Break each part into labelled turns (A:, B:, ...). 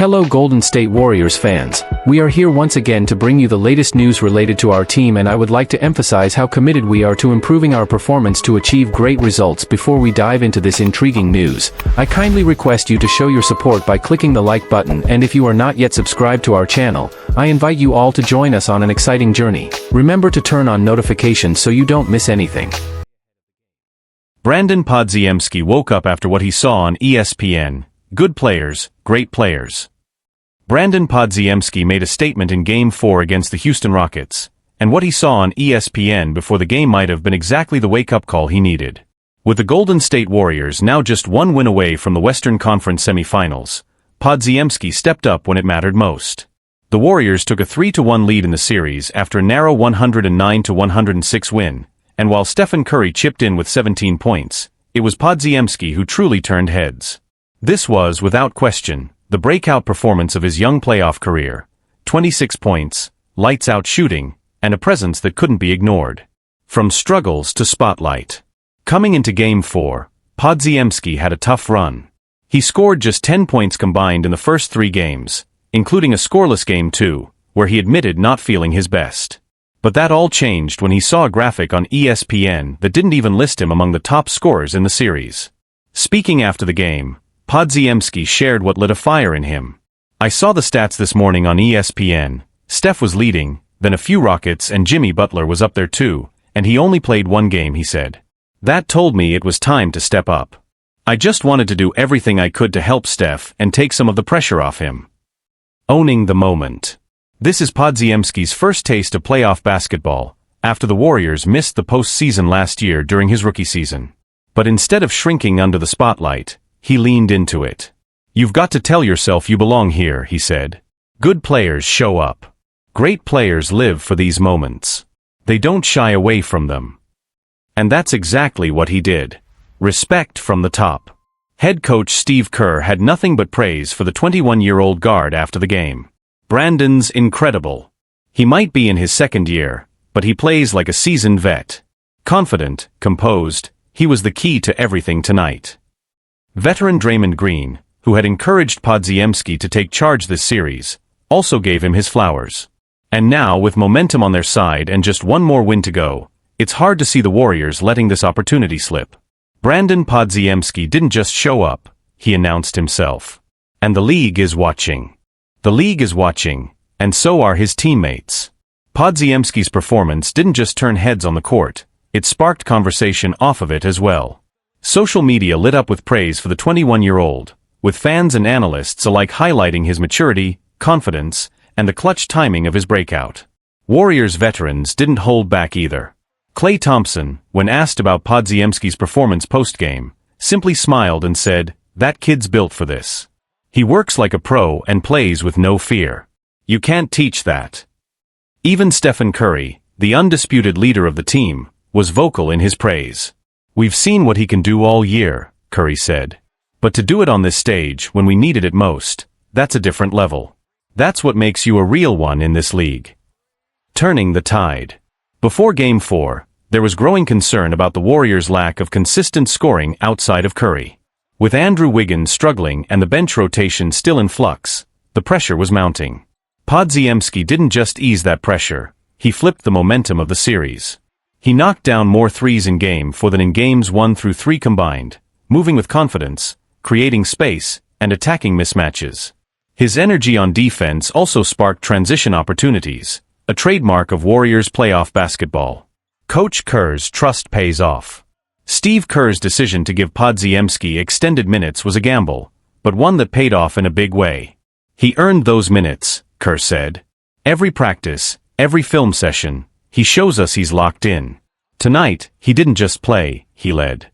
A: Hello Golden State Warriors fans, we are here once again to bring you the latest news related to our team, and I would like to emphasize how committed we are to improving our performance to achieve great results. Before we dive into this intriguing news, I kindly request you to show your support by clicking the like button, and if you are not yet subscribed to our channel, I invite you all to join us on an exciting journey. Remember to turn on notifications so you don't miss anything.
B: Brandon Podziemski woke up after what he saw on ESPN. Good players, great players. Brandon Podziemski made a statement in Game 4 against the Houston Rockets, and what he saw on ESPN before the game might have been exactly the wake-up call he needed. With the Golden State Warriors now just one win away from the Western Conference semifinals, Podziemski stepped up when it mattered most. The Warriors took a 3-1 lead in the series after a narrow 109-106 win, and while Stephen Curry chipped in with 17 points, it was Podziemski who truly turned heads. This was, without question, the breakout performance of his young playoff career. 26 points, lights-out shooting, and a presence that couldn't be ignored. From struggles to spotlight. Coming into Game 4, Podziemski had a tough run. He scored just 10 points combined in the first 3 games, including a scoreless Game 2, where he admitted not feeling his best. But that all changed when he saw a graphic on ESPN that didn't even list him among the top scorers in the series. Speaking after the game, Podziemski shared what lit a fire in him. "I saw the stats this morning on ESPN. Steph was leading, then a few Rockets and Jimmy Butler was up there too, and he only played 1 game," he said. "That told me it was time to step up. I just wanted to do everything I could to help Steph and take some of the pressure off him." Owning the moment. This is Podziemski's first taste of playoff basketball, after the Warriors missed the postseason last year during his rookie season. But instead of shrinking under the spotlight, he leaned into it. "You've got to tell yourself you belong here," he said. "Good players show up. Great players live for these moments. They don't shy away from them." And that's exactly what he did. Respect from the top. Head coach Steve Kerr had nothing but praise for the 21-year-old guard after the game. "Brandon's incredible. He might be in his second year, but he plays like a seasoned vet. Confident, composed, he was the key to everything tonight." Veteran Draymond Green, who had encouraged Podziemski to take charge this series, also gave him his flowers. And now, with momentum on their side and just one more win to go, it's hard to see the Warriors letting this opportunity slip. Brandon Podziemski didn't just show up, he announced himself. And the league is watching. The league is watching, and so are his teammates. Podziemski's performance didn't just turn heads on the court, it sparked conversation off of it as well. Social media lit up with praise for the 21-year-old, with fans and analysts alike highlighting his maturity, confidence, and the clutch timing of his breakout. Warriors veterans didn't hold back either. Klay Thompson, when asked about Podziemski's performance post-game, simply smiled and said, "That kid's built for this. He works like a pro and plays with no fear. You can't teach that." Even Stephen Curry, the undisputed leader of the team, was vocal in his praise. "We've seen what he can do all year," Curry said. "But to do it on this stage when we needed it most, that's a different level. That's what makes you a real one in this league." Turning the tide. Before Game 4, there was growing concern about the Warriors' lack of consistent scoring outside of Curry. With Andrew Wiggins struggling and the bench rotation still in flux, the pressure was mounting. Podziemski didn't just ease that pressure, he flipped the momentum of the series. He knocked down more threes in Game 4 than in Games 1 through 3 combined, moving with confidence, creating space, and attacking mismatches. His energy on defense also sparked transition opportunities, a trademark of Warriors playoff basketball. Coach Kerr's trust pays off. Steve Kerr's decision to give Podziemski extended minutes was a gamble, but one that paid off in a big way. "He earned those minutes," Kerr said. "Every practice, every film session, he shows us he's locked in. Tonight, he didn't just play, he led."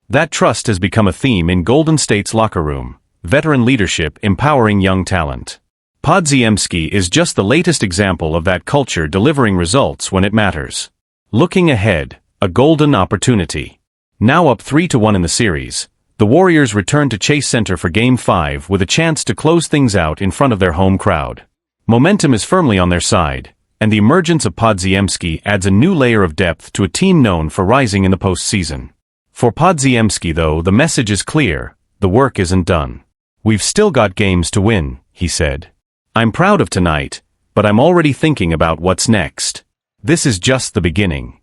B: That trust has become a theme in Golden State's locker room, veteran leadership empowering young talent. Podziemski is just the latest example of that culture delivering results when it matters. Looking ahead, a golden opportunity. Now up 3-1 in the series, the Warriors return to Chase Center for Game 5 with a chance to close things out in front of their home crowd. Momentum is firmly on their side, and the emergence of Podziemski adds a new layer of depth to a team known for rising in the postseason. For Podziemski though, the message is clear, the work isn't done. "We've still got games to win," he said. "I'm proud of tonight, but I'm already thinking about what's next. This is just the beginning."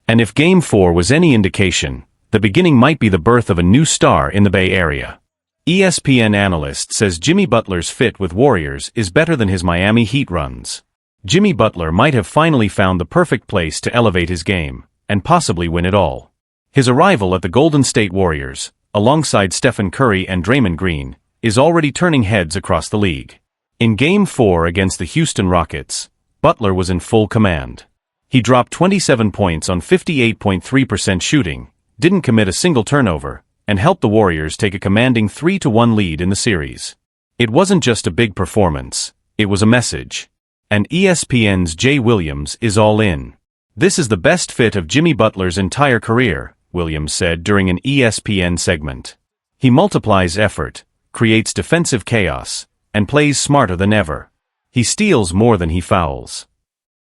B: And if Game 4 was any indication, the beginning might be the birth of a new star in the Bay Area. ESPN analyst says Jimmy Butler's fit with Warriors is better than his Miami Heat runs. Jimmy Butler might have finally found the perfect place to elevate his game, and possibly win it all. His arrival at the Golden State Warriors, alongside Stephen Curry and Draymond Green, is already turning heads across the league. In Game 4 against the Houston Rockets, Butler was in full command. He dropped 27 points on 58.3% shooting, didn't commit a single turnover, and helped the Warriors take a commanding 3-1 lead in the series. It wasn't just a big performance, it was a message. And ESPN's Jay Williams is all in. "This is the best fit of Jimmy Butler's entire career," Williams said during an ESPN segment. "He multiplies effort, creates defensive chaos, and plays smarter than ever. He steals more than he fouls."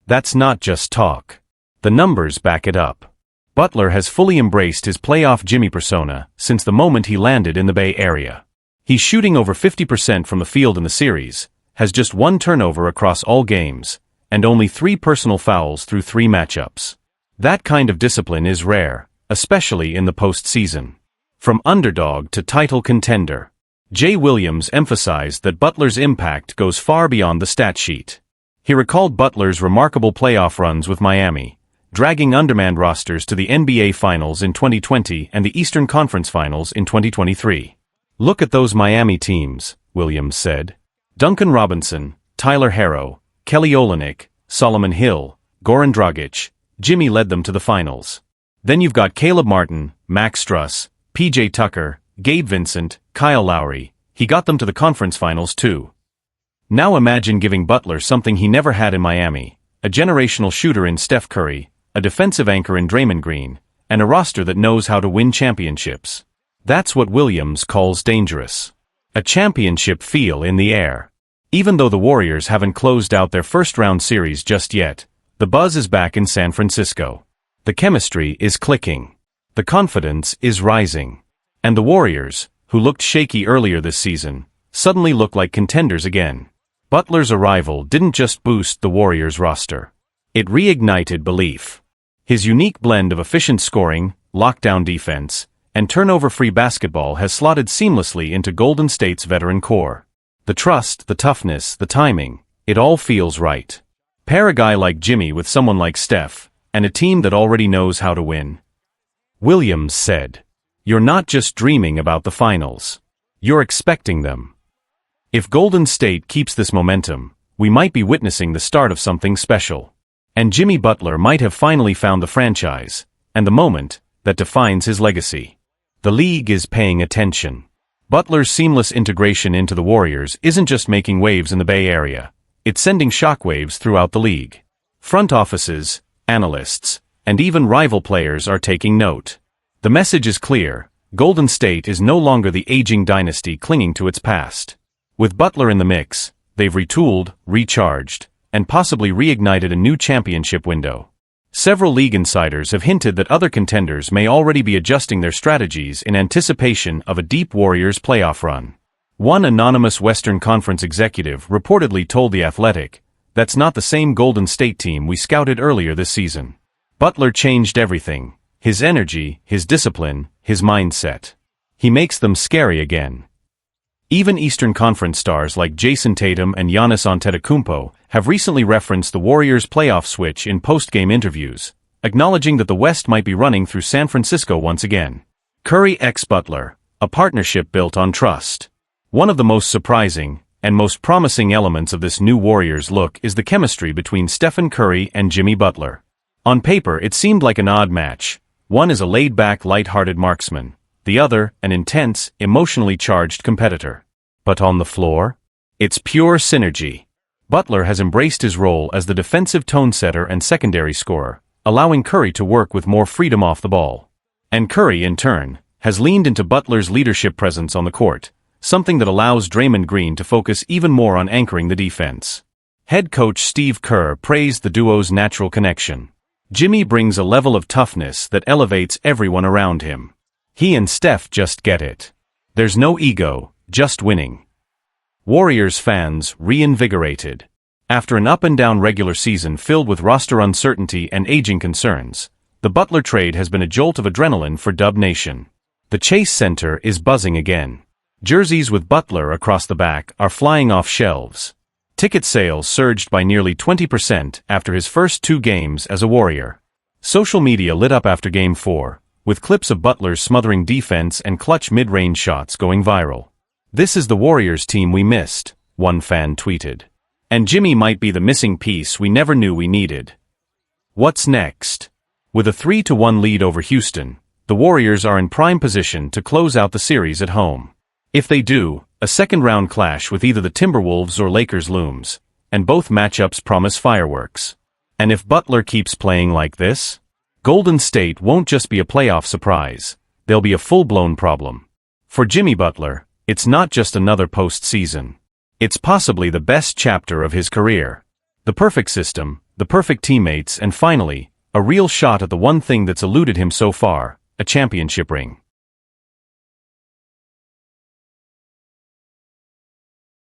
B: That's not just talk. The numbers back it up. Butler has fully embraced his playoff Jimmy persona since the moment he landed in the Bay Area. He's shooting over 50% from the field in the series, has just 1 turnover across all games, and only 3 personal fouls through 3 matchups. That kind of discipline is rare, especially in the postseason. From underdog to title contender, Jay Williams emphasized that Butler's impact goes far beyond the stat sheet. He recalled Butler's remarkable playoff runs with Miami, dragging undermanned rosters to the NBA Finals in 2020 and the Eastern Conference Finals in 2023. "Look at those Miami teams," Williams said. "Duncan Robinson, Tyler Herro, Kelly Olynyk, Solomon Hill, Goran Dragic, Jimmy led them to the finals. Then you've got Caleb Martin, Max Struss, PJ Tucker, Gabe Vincent, Kyle Lowry. He got them to the conference finals too." Now imagine giving Butler something he never had in Miami, a generational shooter in Steph Curry, a defensive anchor in Draymond Green, and a roster that knows how to win championships. That's what Williams calls dangerous. A championship feel in the air. Even though the Warriors haven't closed out their first-round series just yet, the buzz is back in San Francisco. The chemistry is clicking. The confidence is rising. And the Warriors, who looked shaky earlier this season, suddenly look like contenders again. Butler's arrival didn't just boost the Warriors roster. It reignited belief. His unique blend of efficient scoring, lockdown defense, and turnover-free basketball has slotted seamlessly into Golden State's veteran core. The trust, the toughness, the timing, it all feels right. Pair a guy like Jimmy with someone like Steph, and a team that already knows how to win. Williams said, "You're not just dreaming about the finals. You're expecting them." If Golden State keeps this momentum, we might be witnessing the start of something special. And Jimmy Butler might have finally found the franchise, and the moment, that defines his legacy. The league is paying attention. Butler's seamless integration into the Warriors isn't just making waves in the Bay Area, it's sending shockwaves throughout the league. Front offices, analysts, and even rival players are taking note. The message is clear: Golden State is no longer the aging dynasty clinging to its past. With Butler in the mix, they've retooled, recharged, and possibly reignited a new championship window. Several league insiders have hinted that other contenders may already be adjusting their strategies in anticipation of a deep Warriors playoff run. One anonymous Western Conference executive reportedly told The Athletic, "That's not the same Golden State team we scouted earlier this season." Butler changed everything: his energy, his discipline, his mindset. He makes them scary again. Even Eastern Conference stars like Jason Tatum and Giannis Antetokounmpo have recently referenced the Warriors' playoff switch in post-game interviews, acknowledging that the West might be running through San Francisco once again. Curry x Butler, a partnership built on trust. One of the most surprising and most promising elements of this new Warriors look is the chemistry between Stephen Curry and Jimmy Butler. On paper, it seemed like an odd match. One is a laid-back, light-hearted marksman, the other, an intense, emotionally charged competitor. But on the floor, it's pure synergy. Butler has embraced his role as the defensive tone-setter and secondary scorer, allowing Curry to work with more freedom off the ball. And Curry, in turn, has leaned into Butler's leadership presence on the court, something that allows Draymond Green to focus even more on anchoring the defense. Head coach Steve Kerr praised the duo's natural connection. Jimmy brings a level of toughness that elevates everyone around him. He and Steph just get it. There's no ego, just winning. Warriors fans reinvigorated. After an up-and-down regular season filled with roster uncertainty and aging concerns, the Butler trade has been a jolt of adrenaline for Dub Nation. The Chase Center is buzzing again. Jerseys with Butler across the back are flying off shelves. Ticket sales surged by nearly 20% after his first 2 games as a Warrior. Social media lit up after Game 4, with clips of Butler's smothering defense and clutch mid-range shots going viral. "This is the Warriors team we missed," one fan tweeted. "And Jimmy might be the missing piece we never knew we needed." What's next? With a 3-1 lead over Houston, the Warriors are in prime position to close out the series at home. If they do, a second-round clash with either the Timberwolves or Lakers looms, and both matchups promise fireworks. And if Butler keeps playing like this, Golden State won't just be a playoff surprise, they'll be a full-blown problem. For Jimmy Butler, it's not just another postseason. It's possibly the best chapter of his career. The perfect system, the perfect teammates, and finally, a real shot at the one thing that's eluded him so far, a championship ring.